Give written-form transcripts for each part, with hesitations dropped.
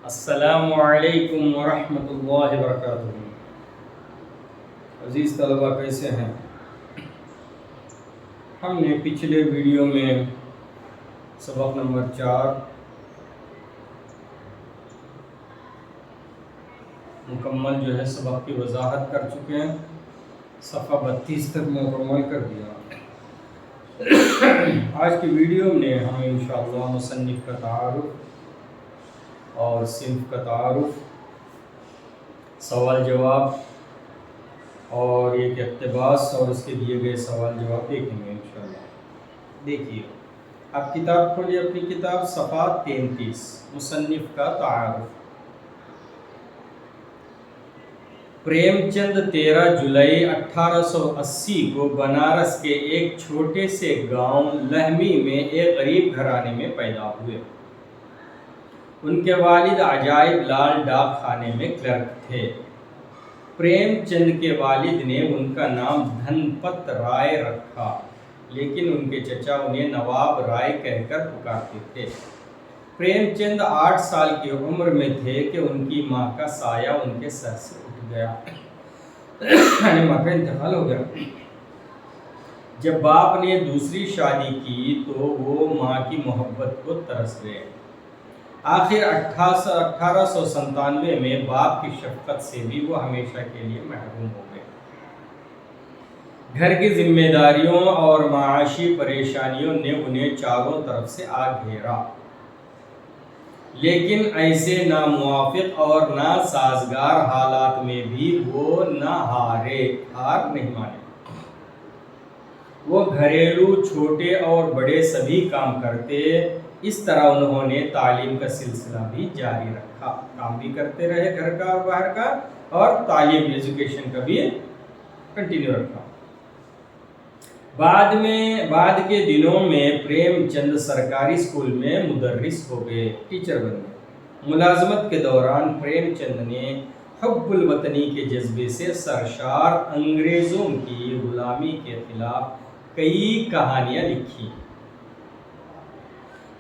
السلام علیکم ورحمۃ اللہ وبرکاتہ۔ عزیز طلبہ کیسے ہیں؟ ہم نے پچھلے ویڈیو میں سبق نمبر 4 مکمل سبق کی وضاحت کر چکے ہیں، صفحہ 32 تک مکمل کر دیا۔ آج کی ویڈیو میں ہم انشاءاللہ مصنف کا تعارف اور صنف کا تعارف، سوال جواب اور ایک اقتباس اور اس کے دیے گئے سوال جواب دیکھیں گے انشاءاللہ۔ دیکھیے، آپ کتاب کھولیے، اپنی کتاب صفحہ 33، مصنف کا تعارف۔ پریم چند 13 جولائی 1880 کو بنارس کے ایک چھوٹے سے گاؤں لہمی میں ایک غریب گھرانے میں پیدا ہوئے۔ ان کے والد عجائب لال ڈاک خانے میں کلرک تھے۔ پریم چند کے والد نے ان کا نام دھن پت رائے رکھا، لیکن ان کے چچا انہیں نواب رائے کہہ کر پکارتے تھے۔ پریم چند 8 سال کی عمر میں تھے کہ ان کی ماں کا سایہ ان کے سر سے اٹھ گیا، یعنی ماں کا انتقال ہو گیا۔ جب باپ نے دوسری شادی کی تو وہ ماں کی محبت کو ترس گئے۔ آخر 1897 میں باپ کی شفقت سے بھی وہ ہمیشہ کے لیے محروم ہو گئے۔ گھر کی ذمہ داریوں اور معاشی پریشانیوں نے انہیں چاروں طرف سے آ گھیرا، لیکن ایسے ناموافق اور ناسازگار حالات میں بھی وہ نہ ہار نہیں مانے۔ وہ گھریلو چھوٹے اور بڑے سبھی کام کرتے۔ اس طرح انہوں نے تعلیم کا سلسلہ بھی جاری رکھا، کام بھی کرتے رہے گھر کا اور باہر کا، اور تعلیم ایجوکیشن کا بھی کنٹینیو رکھا۔ بعد کے دنوں میں پریم چند سرکاری اسکول میں مدرس ہو گئے، ٹیچر بن گئے۔ ملازمت کے دوران پریم چند نے حب الوطنی کے جذبے سے سرشار انگریزوں کی غلامی کے خلاف کئی کہانیاں لکھی،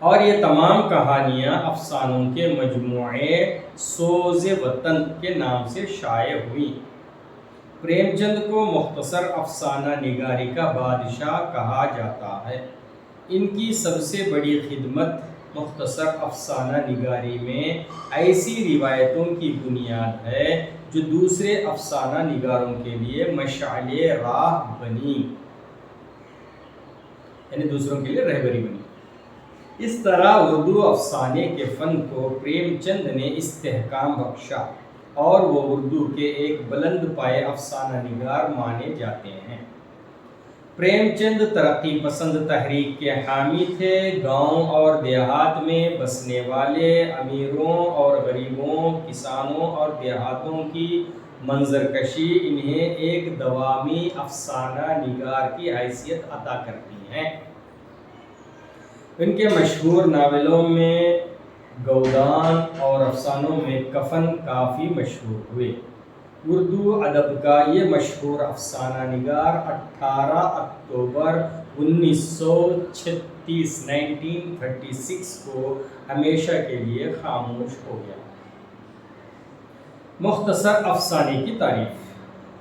اور یہ تمام کہانیاں افسانوں کے مجموعے سوز وطن کے نام سے شائع ہوئیں۔ پریم چند کو مختصر افسانہ نگاری کا بادشاہ کہا جاتا ہے۔ ان کی سب سے بڑی خدمت مختصر افسانہ نگاری میں ایسی روایتوں کی بنیاد ہے جو دوسرے افسانہ نگاروں کے لیے مشعل راہ بنی، یعنی دوسروں کے لیے رہبری بنی۔ اس طرح اردو افسانے کے فن کو پریم چند نے استحکام بخشا، اور وہ اردو کے ایک بلند پائے افسانہ نگار مانے جاتے ہیں۔ پریم چند ترقی پسند تحریک کے حامی تھے۔ گاؤں اور دیہات میں بسنے والے امیروں اور غریبوں، کسانوں اور دیہاتوں کی منظرکشی انہیں ایک دوامی افسانہ نگار کی حیثیت عطا کرتی ہیں۔ ان کے مشہور ناولوں میں گودان اور افسانوں میں کفن کافی مشہور ہوئے۔ اردو ادب کا یہ مشہور افسانہ نگار 18 اکتوبر 1936 کو ہمیشہ کے لیے خاموش ہو گیا۔ مختصر افسانے کی تعریف۔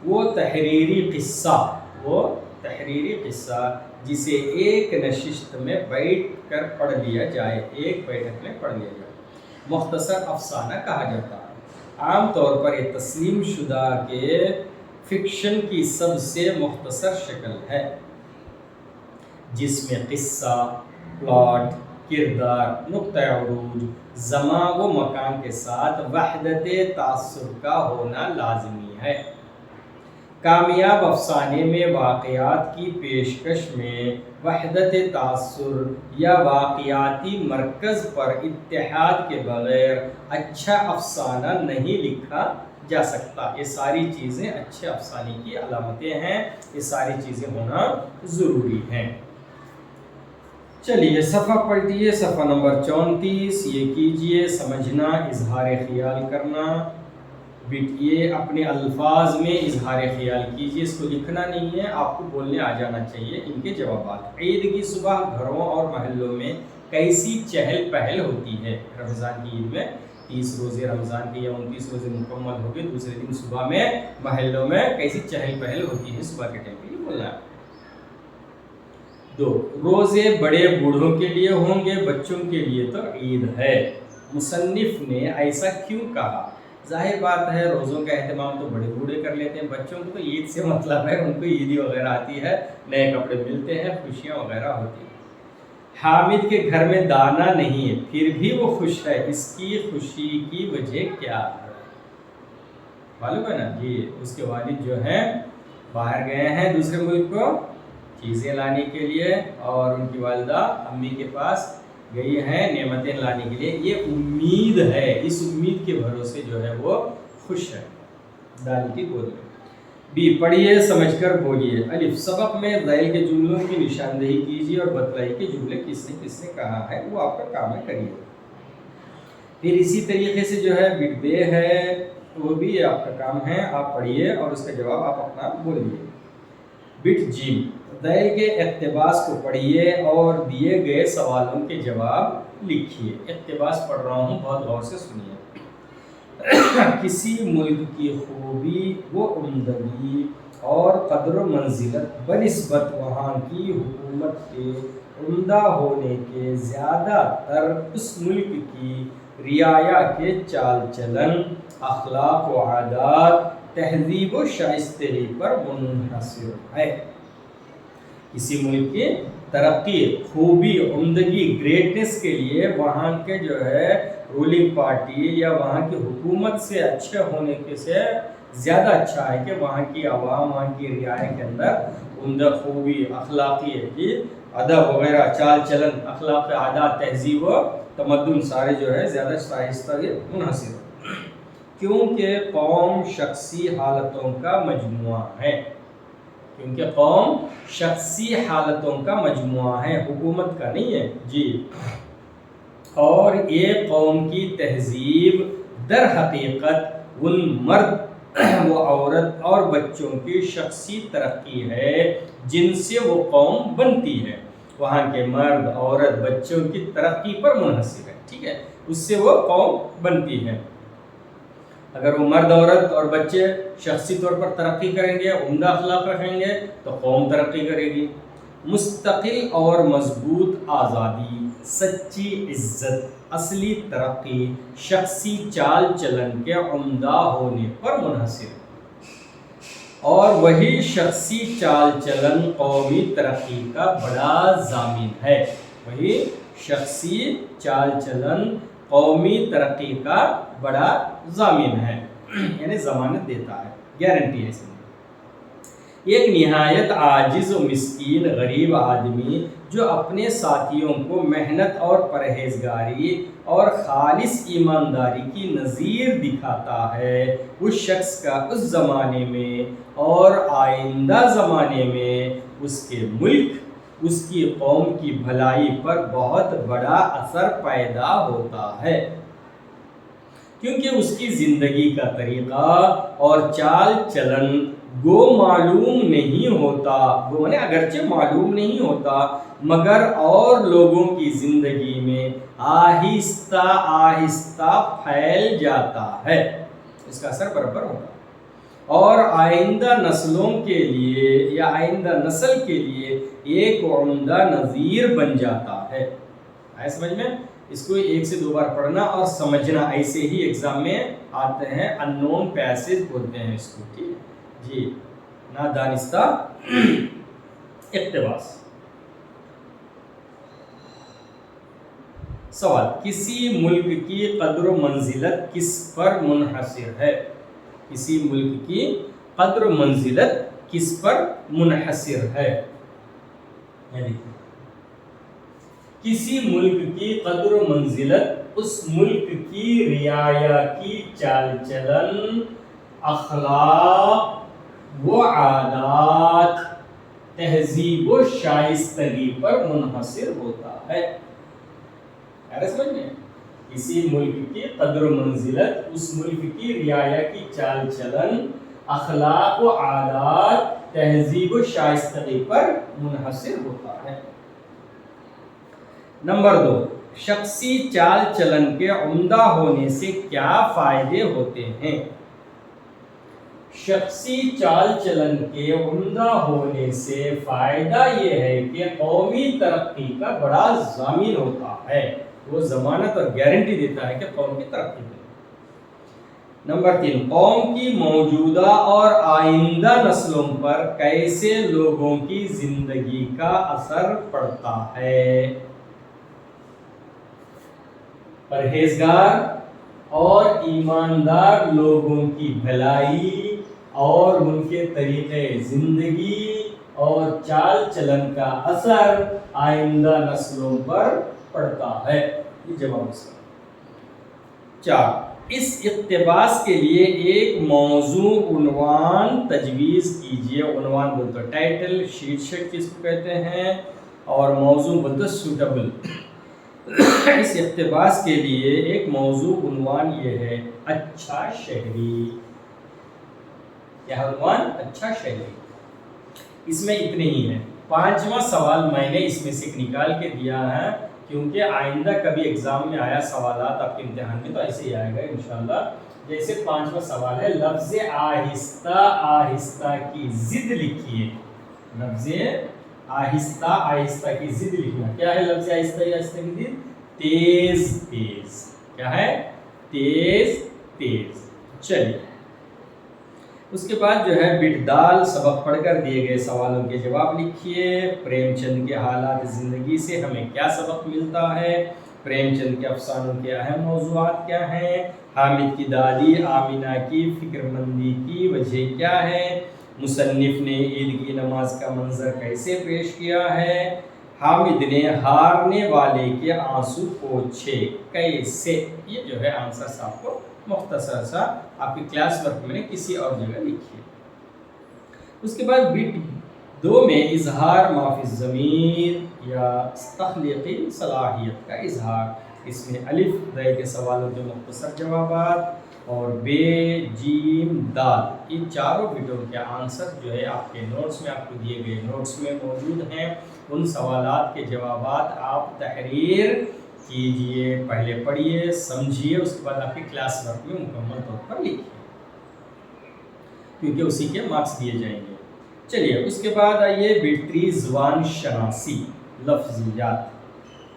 وہ تحریری قصہ جسے ایک نشست میں بیٹھ کر پڑھ لیا جائے، ایک بیٹھک میں پڑھ لیا جائے، مختصر افسانہ کہا جاتا ہے۔ عام طور پر یہ تسلیم شدہ کہ فکشن کی سب سے مختصر شکل ہے، جس میں قصہ، پلاٹ، کردار، نقطہ عروج، زمان و مکان کے ساتھ وحدت تاثر کا ہونا لازمی ہے۔ کامیاب افسانے میں واقعات کی پیشکش میں وحدت تاثر یا واقعاتی مرکز پر اتحاد کے بغیر اچھا افسانہ نہیں لکھا جا سکتا۔ یہ ساری چیزیں اچھے افسانے کی علامتیں ہیں، یہ ساری چیزیں ہونا ضروری ہیں۔ چلیے صفحہ پلٹیے، صفحہ نمبر 34۔ یہ کیجئے، سمجھنا، اظہار خیال کرنا۔ بیٹھئے، اپنے الفاظ میں اظہار خیال کیجئے، اس کو لکھنا نہیں ہے، آپ کو بولنے آ جانا چاہیے۔ ان کے جوابات۔ عید کی صبح گھروں اور محلوں میں کیسی چہل پہل ہوتی ہے؟ رمضان کی عید میں 30 روزے رمضان کے یا 29 روزے مکمل ہو گئے، دوسرے دن صبح میں محلوں میں کیسی چہل پہل ہوتی ہے صبح کے ٹائم پہ، یہ بولنا ہے۔ 2 روزے بڑے بوڑھوں کے لیے ہوں گے، بچوں کے لیے تو عید ہے۔ مصنف نے ایسا کیوں کہا؟ ظاہر بات ہے روزوں کا اہتمام تو بڑے بوڑھے کر لیتے ہیں، بچوں کو تو عید سے مطلب ہے، ان کو عیدی وغیرہ آتی ہے، نئے کپڑے ملتے ہیں، خوشیاں وغیرہ ہوتی ہیں۔ حامد کے گھر میں دانا نہیں ہے پھر بھی وہ خوش ہے، اس کی خوشی کی وجہ کیا ہے؟ معلوم ہے نا جی، اس کے والد جو ہیں باہر گئے ہیں دوسرے ملک کو چیزیں لانے کے لیے، اور ان کی والدہ امی کے پاس گئی ہیں نعمتیں لانے کے لیے، یہ امید ہے، اس امید کے بھروسے جو ہے وہ خوش ہے دانی کی گود میں۔ بی پڑھیے سمجھ کر بولیے۔ الف سبق میں ذیل کے جملوں کی نشاندہی کیجیے اور بتلائیے کہ جملے کس نے کہا ہے، وہ آپ کا کام ہے، کریے۔ پھر اسی طریقے سے جو ہے بٹ بے ہے وہ بھی آپ کا کام ہے، آپ پڑھیے اور اس کا جواب آپ اپنا بولیے۔ بٹ جیم ذیل کے اقتباس کو پڑھیے اور دیے گئے سوالوں کے جواب لکھیے۔ اقتباس پڑھ رہا ہوں، بہت غور سے سنیے۔ کسی ملک کی خوبی و عمدگی اور قدر و منزلت بنسبت وہاں کی حکومت کے عمدہ ہونے کے زیادہ تر اس ملک کی رعایا کے چال چلن، اخلاق و عادات، تہذیب و شائستگی پر منحصر ہے۔ کسی ملک کی ترقی، خوبی، عمدگی، گریٹنس کے لیے وہاں کے جو ہے رولنگ پارٹی یا وہاں کی حکومت سے اچھے ہونے کے سے زیادہ اچھا ہے کہ وہاں کی عوام، وہاں کی رعایا کے اندر عمدہ خوبی، اخلاقی کی ادب وغیرہ، چال چلن، اخلاق، عادات، تہذیب و تمدن سارے جو ہے زیادہ شائستہ منحصر ہو، کیونکہ قوم شخصی حالتوں کا مجموعہ ہے۔ کیونکہ قوم شخصی حالتوں کا مجموعہ ہے، حکومت کا نہیں ہے جی۔ اور ایک قوم کی تہذیب در حقیقت ان مرد و عورت اور بچوں کی شخصی ترقی ہے جن سے وہ قوم بنتی ہے، وہاں کے مرد، عورت، بچوں کی ترقی پر منحصر ہے، ٹھیک ہے، اس سے وہ قوم بنتی ہے۔ اگر وہ مرد، عورت اور بچے شخصی طور پر ترقی کریں گے، عمدہ اخلاق رکھیں گے تو قوم ترقی کرے گی۔ مستقل اور مضبوط آزادی، سچی عزت، اصلی ترقی شخصی چال چلن کے عمدہ ہونے پر منحصر ہے، اور وہی شخصی چال چلن قومی ترقی کا بڑا ضامن ہے۔ وہی شخصی چال چلن قومی ترقی کا بڑا ضامن ہے، یعنی ضمانت دیتا ہے، گارنٹی ہے اس میں۔ ایک نہایت عاجز و مسکین غریب آدمی جو اپنے ساتھیوں کو محنت اور پرہیزگاری اور خالص ایمانداری کی نظیر دکھاتا ہے، اس شخص کا اس زمانے میں اور آئندہ زمانے میں اس کے ملک، اس کی قوم کی بھلائی پر بہت بڑا اثر پیدا ہوتا ہے، کیونکہ اس کی زندگی کا طریقہ اور چال چلن گو معلوم نہیں ہوتا، گو نے اگرچہ معلوم نہیں ہوتا، مگر اور لوگوں کی زندگی میں آہستہ آہستہ پھیل جاتا ہے، اس کا اثر برابر ہوتا ہے، اور آئندہ نسلوں کے لیے یا آئندہ نسل کے لیے ایک عمدہ نظیر بن جاتا ہے۔ آئے سمجھ میں؟ اس کو ایک سے دو بار پڑھنا اور سمجھنا، ایسے ہی ایگزام میں آتے ہیں، ان نون پیسز بولتے ہیں اس کو، ٹھیک ہے جی، نادانستہ اقتباس۔ سوال، کسی ملک کی قدر و منزلت کس پر منحصر ہے؟ کسی ملک کی قدر و منزلت کس پر منحصر ہے؟ کسی ملک کی قدر و منزلت اس ملک کی رعایا کی چال چلن، اخلاق و عادات، تہذیب و شائستگی پر منحصر ہوتا ہے۔ سمجھ میں؟ کسی ملک کی قدر و منزلت اس ملک کی رعایا کی چال چلن، اخلاق و عادات، تہذیب و شائستگی پر منحصر ہوتا ہے۔ نمبر 2، شخصی چال چلن کے عمدہ ہونے سے کیا فائدے ہوتے ہیں؟ شخصی چال چلن کے عمدہ ہونے سے فائدہ یہ ہے کہ قومی ترقی کا بڑا ضامن ہوتا ہے، وہ ضمانت اور گارنٹی دیتا ہے کہ قوم کی ترقی کرے۔ نمبر 3، قوم کی موجودہ اور آئندہ نسلوں پر کیسے لوگوں کی زندگی کا اثر پڑتا ہے؟ پرہیزگار اور ایماندار لوگوں کی بھلائی اور ان کے طریقے زندگی اور چال چلن کا اثر آئندہ نسلوں پر پڑتا ہے۔ یہ جواب اس کا۔ 4، اس اقتباس کے لیے ایک موضوع عنوان تجویز کیجیے۔ عنوان بولتے ہیں ٹائٹل، شیرشک جس کو کہتے ہیں، اور موضوع بولتے ہیں سوٹیبل۔ اس اقتباس کے لیے ایک موضوع عنوان یہ ہے اچھا شہری۔ کیا عنوان؟ اچھا شہری۔ اس میں اتنے ہی ہیں۔ 5واں سوال میں نے اس میں سے نکال کے دیا ہے، کیونکہ آئندہ کبھی ایگزام میں آیا سوالات آپ کے امتحان میں تو ایسے ہی آئے گا انشاءاللہ۔ جیسے 5واں سوال ہے، لفظ آہستہ آہستہ کی ضد لکھیے۔ لفظ آہستہ آہستہ کی ضد لکھنا۔ کیا ہے لفظ آہستہ آہستہ کی ضد؟ تیز تیز۔ کیا ہے؟ تیز تیز۔ چلیے اس کے بعد جو ہے بٹ دال سبق پڑھ کر دیے گئے سوالوں کے جواب لکھیے۔ پریم چند کے حالات زندگی سے ہمیں کیا سبق ملتا ہے؟ پریم چند کے افسانوں کے اہم موضوعات کیا ہیں؟ حامد کی دادی آمینہ کی فکر مندی کی وجہ کیا ہے؟ مصنف نے عید کی نماز کا منظر کیسے پیش کیا ہے؟ حامد نے ہارنے والے کے آنسو پوچھے کیسے؟ یہ جو ہے آنسر آپ کو مختصر سا آپ کی کلاس ورک میں کسی اور جگہ لکھیے۔ اس کے بعد بٹ 2 میں اظہار مافی الضمیر یا تخلیقی صلاحیت کا اظہار۔ اس میں الف دے کے سوالوں کے مختصر جوابات اور بے جیم دال ان چاروں بٹوں کے آنسر جو ہے آپ کے نوٹس میں آپ کو دیے گئے نوٹس میں موجود ہیں۔ ان سوالات کے جوابات آپ تحریر کیجئے، پہلے پڑھیے سمجھیے، اس کے بعد آپ کی کلاس ورک میں مکمل طور پر لکھیے، کیونکہ اسی کے مارکس دیے جائیں گے۔ چلیے اس کے بعد آئیے بٹ 3 زبان شناسی لفظیات۔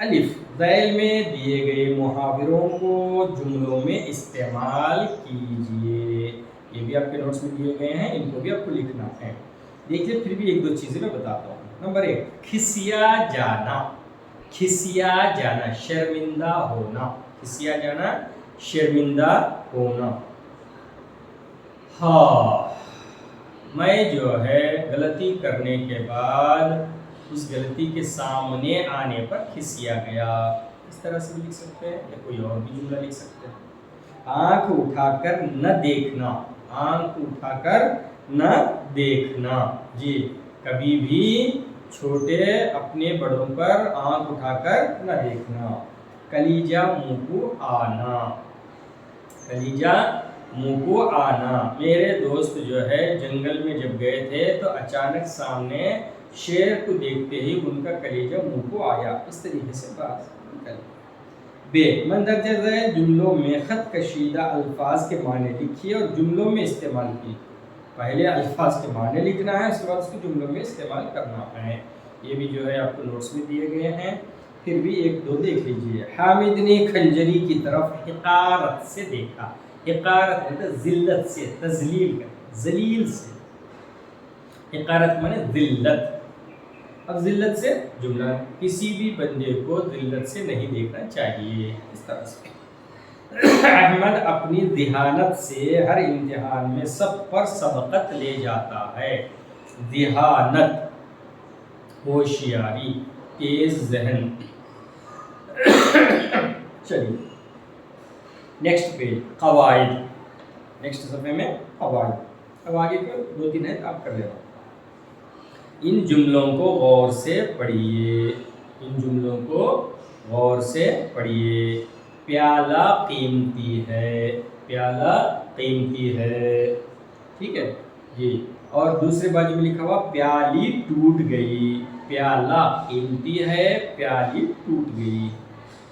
الف ذیل میں دیے گئے محاوروں کو جملوں میں استعمال کیجئے۔ یہ بھی آپ کے نوٹس میں دیے گئے ہیں، ان کو بھی آپ کو لکھنا ہے۔ دیکھیے پھر بھی 1-2 چیزیں میں بتاتا ہوں۔ نمبر 1، کھسیا جانا۔ کھسیا جانا شرمندہ ہونا۔ کھسیا جانا شرمندہ ہونا۔ ہاں میں جو ہے غلطی کرنے کے بعد اس غلطی کے سامنے آنے پر کھسیا گیا، اس طرح سے بھی لکھ سکتے ہیں یا کوئی اور بھی جملہ لکھ سکتے ہیں۔ آنکھ اٹھا کر نہ دیکھنا۔ آنکھ اٹھا کر نہ دیکھنا۔ جی کبھی بھی چھوٹے اپنے بڑوں پر آنکھ اٹھا کر نہ دیکھنا۔ کلیجہ منہ کو آنا۔ کلیجہ منہ کو آنا۔ میرے دوست جو ہے جنگل میں جب گئے تھے تو اچانک سامنے شیر کو دیکھتے ہی ان کا کلیجہ منہ کو آیا۔ اس طریقے سے بات نکل۔ بے مندرجہ ذیل جملوں میں خط کشیدہ الفاظ کے معنی لکھیے اور جملوں میں استعمال کیجیے۔ پہلے الفاظ کے معنی لکھنا ہے، اس کے بعد اس کو جملوں میں استعمال کرنا ہے۔ یہ بھی جو ہے آپ کو نوٹس میں دیے گئے ہیں، پھر بھی 1-2 دیکھ لیجئے۔ حامد نے کھنجری کی طرف حقارت سے دیکھا۔ حقارت مطلب ذلت سے، تذلیل کا، ذلیل سے۔ حقارت مانے ذلت۔ اب ذلت سے جملہ، کسی بھی بندے کو ذلت سے نہیں دیکھنا چاہیے، اس طرح سے۔ احمد اپنی ذہانت سے ہر امتحان میں سب پر سبقت لے جاتا ہے۔ ذہانت ہوشیاری، تیز ذہن۔ چلیے نیکسٹ پیج قواعد۔ نیکسٹ صفحے میں قواعد۔ اب آگے کے 2-3 ہیں آپ کر لینا۔ ان جملوں کو غور سے پڑھیے۔ ان جملوں کو غور سے پڑھیے۔ پیالہ قیمتی ہے۔ پیالہ قیمتی ہے، ٹھیک ہے جی۔ اور دوسرے بازو میں لکھا ہوا پیالی ٹوٹ گئی۔ پیالہ قیمتی ہے، پیالی ٹوٹ گئی۔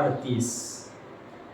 38।